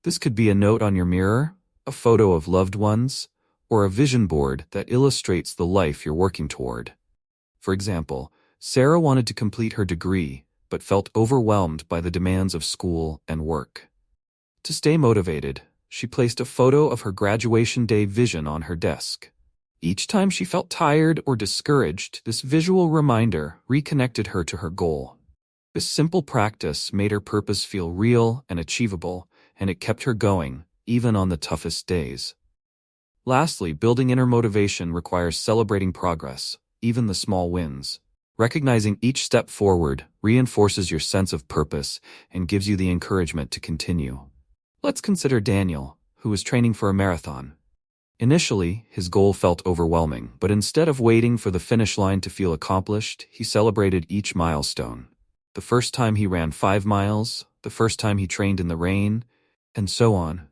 This could be a note on your mirror, a photo of loved ones, or a vision board that illustrates the life you're working toward. For example, Sarah wanted to complete her degree, but felt overwhelmed by the demands of school and work. To stay motivated, she placed a photo of her graduation day vision on her desk. Each time she felt tired or discouraged, this visual reminder reconnected her to her goal. This simple practice made her purpose feel real and achievable, and it kept her going, even on the toughest days. Lastly, building inner motivation requires celebrating progress, even the small wins. Recognizing each step forward reinforces your sense of purpose and gives you the encouragement to continue. Let's consider Daniel, who was training for a marathon. Initially, his goal felt overwhelming, but instead of waiting for the finish line to feel accomplished, he celebrated each milestone. The first time he ran 5 miles, the first time he trained in the rain, and so on.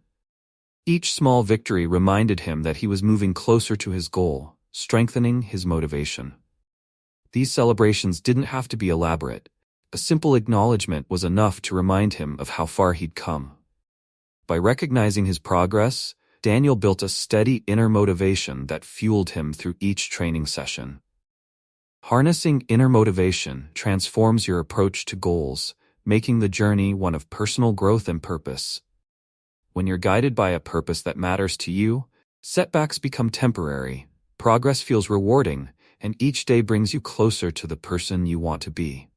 Each small victory reminded him that he was moving closer to his goal, strengthening his motivation. These celebrations didn't have to be elaborate. A simple acknowledgement was enough to remind him of how far he'd come. By recognizing his progress, Daniel built a steady inner motivation that fueled him through each training session. Harnessing inner motivation transforms your approach to goals, making the journey one of personal growth and purpose. When you're guided by a purpose that matters to you, setbacks become temporary, progress feels rewarding, and each day brings you closer to the person you want to be.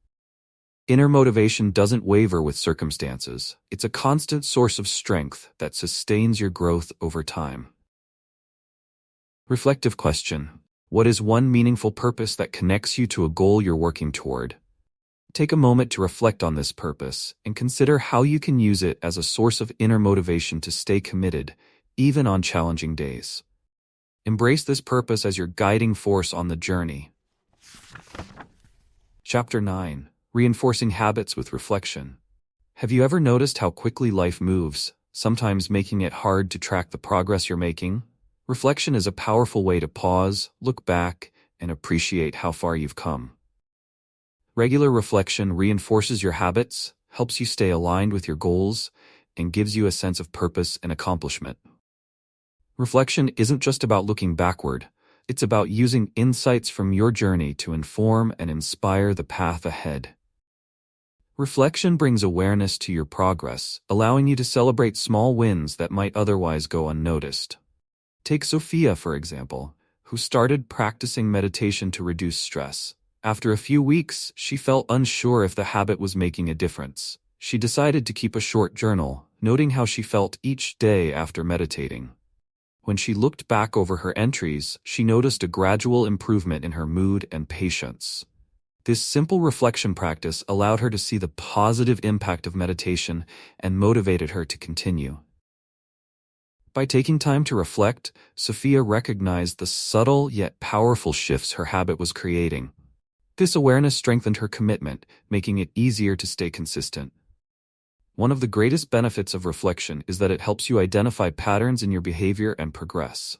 Inner motivation doesn't waver with circumstances. It's a constant source of strength that sustains your growth over time. Reflective question: what is one meaningful purpose that connects you to a goal you're working toward? Take a moment to reflect on this purpose and consider how you can use it as a source of inner motivation to stay committed, even on challenging days. Embrace this purpose as your guiding force on the journey. Chapter 9. Reinforcing habits with reflection. Have you ever noticed how quickly life moves, sometimes making it hard to track the progress you're making? Reflection is a powerful way to pause, look back, and appreciate how far you've come. Regular reflection reinforces your habits, helps you stay aligned with your goals, and gives you a sense of purpose and accomplishment. Reflection isn't just about looking backward. It's about using insights from your journey to inform and inspire the path ahead. Reflection brings awareness to your progress, allowing you to celebrate small wins that might otherwise go unnoticed. Take Sophia, for example, who started practicing meditation to reduce stress. After a few weeks, she felt unsure if the habit was making a difference. She decided to keep a short journal, noting how she felt each day after meditating. When she looked back over her entries, she noticed a gradual improvement in her mood and patience. This simple reflection practice allowed her to see the positive impact of meditation and motivated her to continue. By taking time to reflect, Sophia recognized the subtle yet powerful shifts her habit was creating. This awareness strengthened her commitment, making it easier to stay consistent. One of the greatest benefits of reflection is that it helps you identify patterns in your behavior and progress.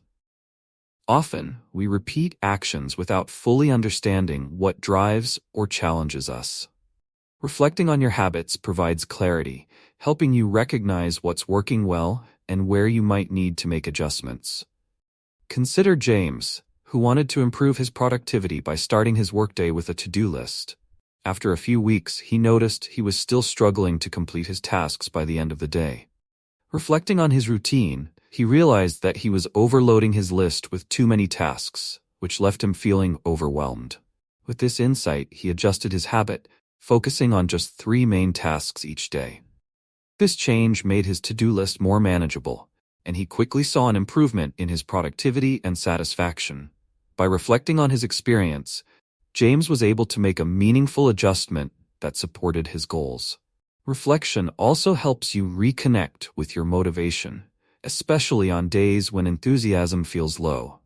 Often, we repeat actions without fully understanding what drives or challenges us. Reflecting on your habits provides clarity, helping you recognize what's working well and where you might need to make adjustments. Consider James, who wanted to improve his productivity by starting his workday with a to-do list. After a few weeks, he noticed he was still struggling to complete his tasks by the end of the day. Reflecting on his routine, he realized that he was overloading his list with too many tasks, which left him feeling overwhelmed. With this insight, he adjusted his habit, focusing on just 3 main tasks each day. This change made his to-do list more manageable, and he quickly saw an improvement in his productivity and satisfaction. By reflecting on his experience, James was able to make a meaningful adjustment that supported his goals. Reflection also helps you reconnect with your motivation, especially on days when enthusiasm feels low.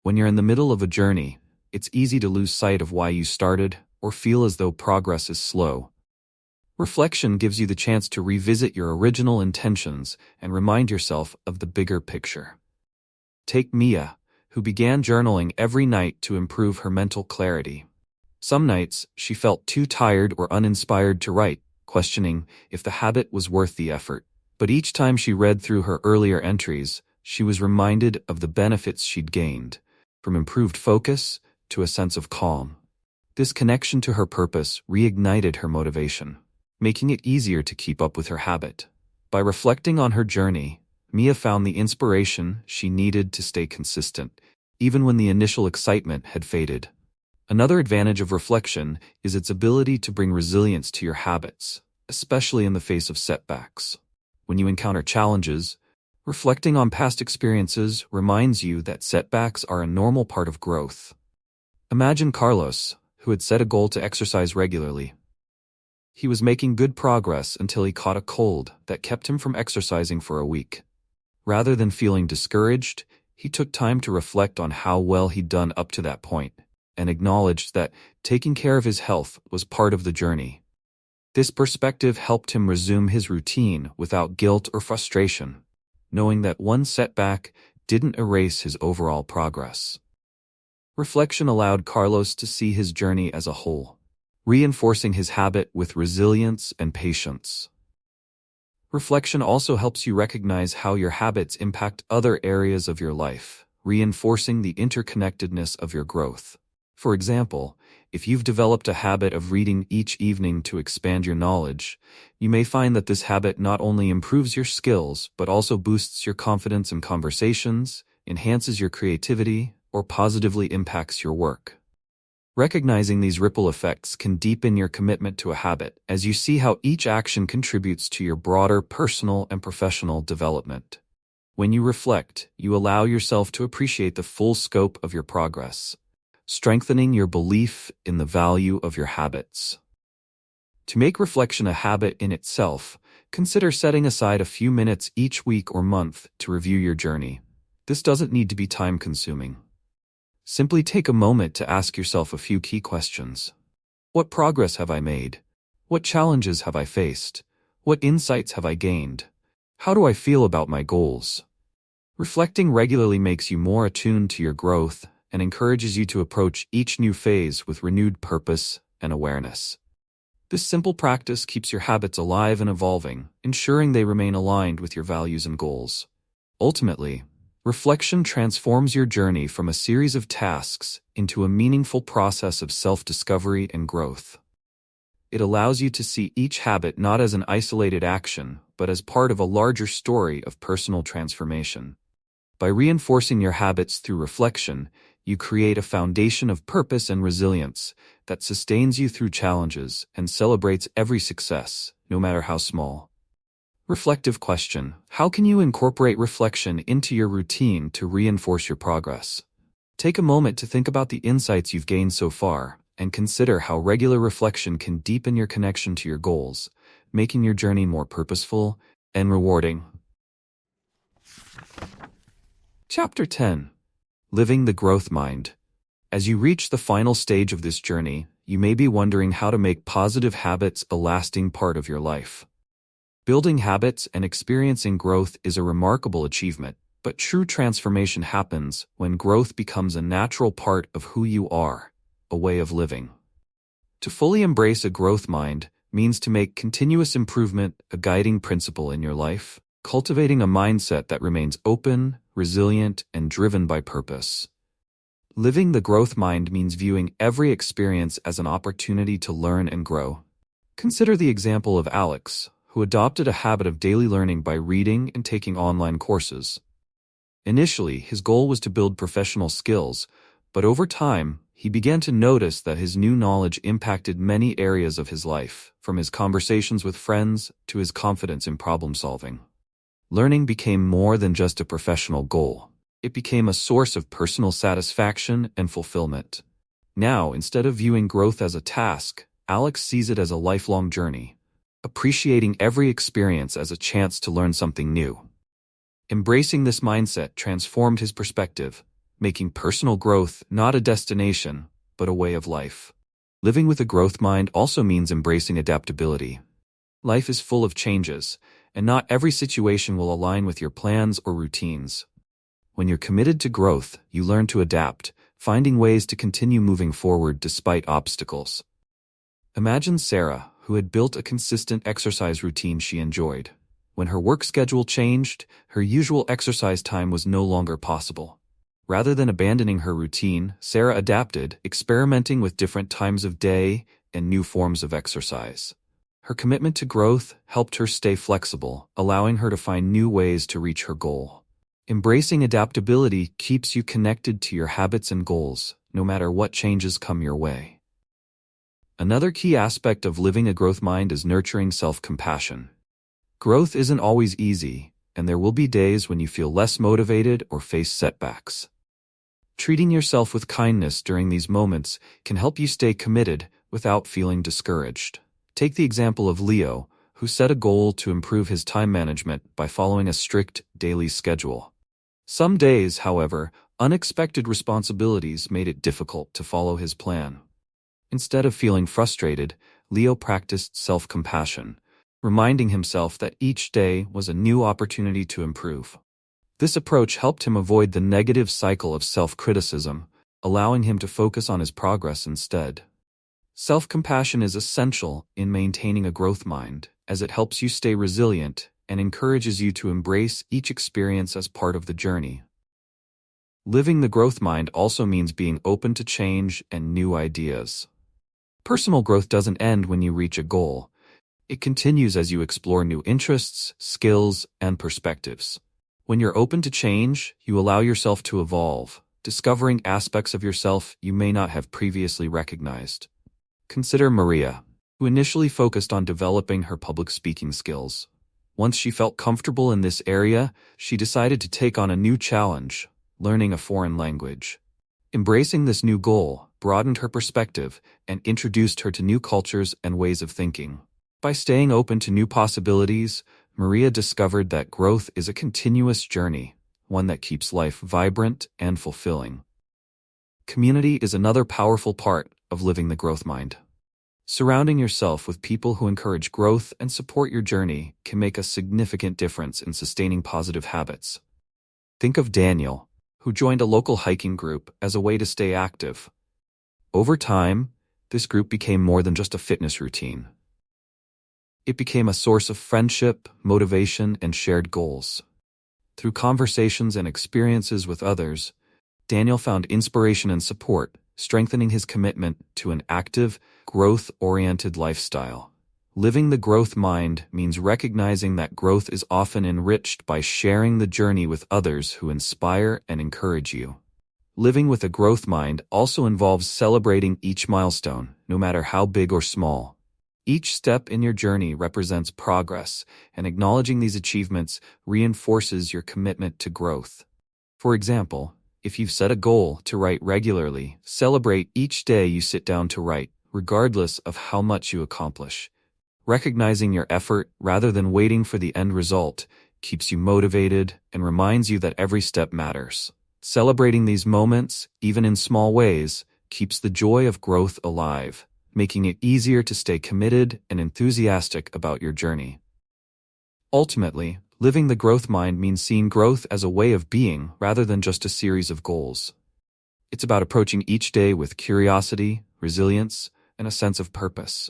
When you're in the middle of a journey, it's easy to lose sight of why you started or feel as though progress is slow. Reflection gives you the chance to revisit your original intentions and remind yourself of the bigger picture. Take Mia, who began journaling every night to improve her mental clarity. Some nights, she felt too tired or uninspired to write, questioning if the habit was worth the effort. But each time she read through her earlier entries, she was reminded of the benefits she'd gained, from improved focus to a sense of calm. This connection to her purpose reignited her motivation, making it easier to keep up with her habit. By reflecting on her journey, Mia found the inspiration she needed to stay consistent, even when the initial excitement had faded. Another advantage of reflection is its ability to bring resilience to your habits, especially in the face of setbacks. When you encounter challenges, reflecting on past experiences reminds you that setbacks are a normal part of growth. Imagine Carlos, who had set a goal to exercise regularly. He was making good progress until he caught a cold that kept him from exercising for a week. Rather than feeling discouraged, he took time to reflect on how well he'd done up to that point, and acknowledged that taking care of his health was part of the journey. This perspective helped him resume his routine without guilt or frustration, knowing that one setback didn't erase his overall progress. Reflection allowed Carlos to see his journey as a whole, reinforcing his habit with resilience and patience. Reflection also helps you recognize how your habits impact other areas of your life, reinforcing the interconnectedness of your growth. For example, if you've developed a habit of reading each evening to expand your knowledge, you may find that this habit not only improves your skills but also boosts your confidence in conversations, enhances your creativity, or positively impacts your work. Recognizing these ripple effects can deepen your commitment to a habit as you see how each action contributes to your broader personal and professional development. When you reflect, you allow yourself to appreciate the full scope of your progress, strengthening your belief in the value of your habits. To make reflection a habit in itself, consider setting aside a few minutes each week or month to review your journey. This doesn't need to be time-consuming. Simply take a moment to ask yourself a few key questions. What progress have I made? What challenges have I faced? What insights have I gained? How do I feel about my goals? Reflecting regularly makes you more attuned to your growth and encourages you to approach each new phase with renewed purpose and awareness. This simple practice keeps your habits alive and evolving, ensuring they remain aligned with your values and goals. Ultimately, reflection transforms your journey from a series of tasks into a meaningful process of self-discovery and growth. It allows you to see each habit not as an isolated action, but as part of a larger story of personal transformation. By reinforcing your habits through reflection, you create a foundation of purpose and resilience that sustains you through challenges and celebrates every success, no matter how small. Reflective question: how can you incorporate reflection into your routine to reinforce your progress? Take a moment to think about the insights you've gained so far, and consider how regular reflection can deepen your connection to your goals, making your journey more purposeful and rewarding. Chapter 10. Living the Growth Mind. As you reach the final stage of this journey, you may be wondering how to make positive habits a lasting part of your life. Building habits and experiencing growth is a remarkable achievement, but true transformation happens when growth becomes a natural part of who you are, a way of living. To fully embrace a growth mind means to make continuous improvement a guiding principle in your life, cultivating a mindset that remains open, resilient, and driven by purpose. Living the growth mind means viewing every experience as an opportunity to learn and grow. Consider the example of Alex, who adopted a habit of daily learning by reading and taking online courses. Initially, his goal was to build professional skills, but over time, he began to notice that his new knowledge impacted many areas of his life, from his conversations with friends to his confidence in problem-solving. Learning became more than just a professional goal. It became a source of personal satisfaction and fulfillment. Now, instead of viewing growth as a task, Alex sees it as a lifelong journey, appreciating every experience as a chance to learn something new. Embracing this mindset transformed his perspective, making personal growth not a destination, but a way of life. Living with a growth mind also means embracing adaptability. Life is full of changes, and not every situation will align with your plans or routines. When you're committed to growth, you learn to adapt, finding ways to continue moving forward despite obstacles. Imagine Sarah, who had built a consistent exercise routine she enjoyed. When her work schedule changed, her usual exercise time was no longer possible. Rather than abandoning her routine, Sarah adapted, experimenting with different times of day and new forms of exercise. Her commitment to growth helped her stay flexible, allowing her to find new ways to reach her goal. Embracing adaptability keeps you connected to your habits and goals, no matter what changes come your way. Another key aspect of living a growth mind is nurturing self-compassion. Growth isn't always easy, and there will be days when you feel less motivated or face setbacks. Treating yourself with kindness during these moments can help you stay committed without feeling discouraged. Take the example of Leo, who set a goal to improve his time management by following a strict daily schedule. Some days, however, unexpected responsibilities made it difficult to follow his plan. Instead of feeling frustrated, Leo practiced self-compassion, reminding himself that each day was a new opportunity to improve. This approach helped him avoid the negative cycle of self-criticism, allowing him to focus on his progress instead. Self-compassion is essential in maintaining a growth mind, as it helps you stay resilient and encourages you to embrace each experience as part of the journey. Living the growth mind also means being open to change and new ideas. Personal growth doesn't end when you reach a goal. It continues as you explore new interests, skills, and perspectives. When you're open to change, you allow yourself to evolve, discovering aspects of yourself you may not have previously recognized. Consider Maria, who initially focused on developing her public speaking skills. Once she felt comfortable in this area, she decided to take on a new challenge, learning a foreign language. Embracing this new goal broadened her perspective and introduced her to new cultures and ways of thinking. By staying open to new possibilities, Maria discovered that growth is a continuous journey, one that keeps life vibrant and fulfilling. Community is another powerful part of living the growth mind. Surrounding yourself with people who encourage growth and support your journey can make a significant difference in sustaining positive habits. Think of Daniel, who joined a local hiking group as a way to stay active. Over time, this group became more than just a fitness routine. It became a source of friendship, motivation, and shared goals. Through conversations and experiences with others, Daniel found inspiration and support, strengthening his commitment to an active, growth-oriented lifestyle. Living the growth mind means recognizing that growth is often enriched by sharing the journey with others who inspire and encourage you. Living with a growth mind also involves celebrating each milestone, no matter how big or small. Each step in your journey represents progress, and acknowledging these achievements reinforces your commitment to growth. For example, if you've set a goal to write regularly, celebrate each day you sit down to write, regardless of how much you accomplish. Recognizing your effort rather than waiting for the end result keeps you motivated and reminds you that every step matters. Celebrating these moments, even in small ways, keeps the joy of growth alive, making it easier to stay committed and enthusiastic about your journey. Ultimately, living the growth mind means seeing growth as a way of being rather than just a series of goals. It's about approaching each day with curiosity, resilience, and a sense of purpose,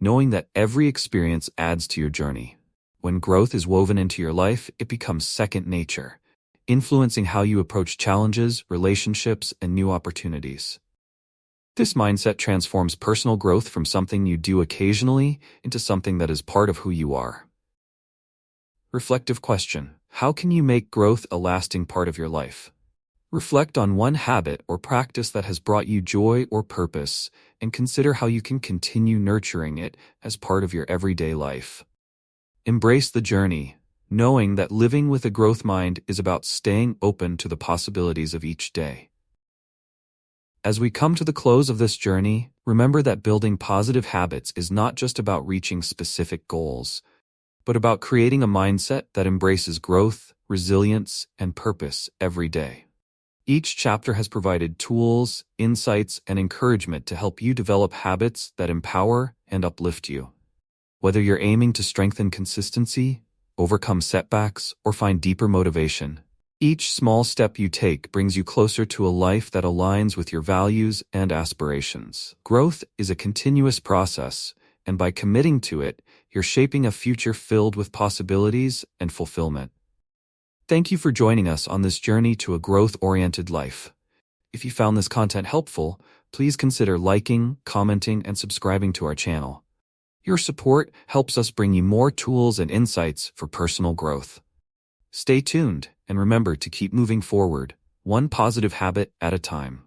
knowing that every experience adds to your journey. When growth is woven into your life, it becomes second nature, influencing how you approach challenges, relationships, and new opportunities. This mindset transforms personal growth from something you do occasionally into something that is part of who you are. Reflective question: how can you make growth a lasting part of your life? Reflect on one habit or practice that has brought you joy or purpose, and consider how you can continue nurturing it as part of your everyday life. Embrace the journey, knowing that living with a growth mind is about staying open to the possibilities of each day. As we come to the close of this journey, remember that building positive habits is not just about reaching specific goals, but about creating a mindset that embraces growth, resilience, and purpose every day. Each chapter has provided tools, insights, and encouragement to help you develop habits that empower and uplift you. Whether you're aiming to strengthen consistency, overcome setbacks, or find deeper motivation, each small step you take brings you closer to a life that aligns with your values and aspirations. Growth is a continuous process, and by committing to it, you're shaping a future filled with possibilities and fulfillment. Thank you for joining us on this journey to a growth-oriented life. If you found this content helpful, please consider liking, commenting, and subscribing to our channel. Your support helps us bring you more tools and insights for personal growth. Stay tuned, and remember to keep moving forward, one positive habit at a time.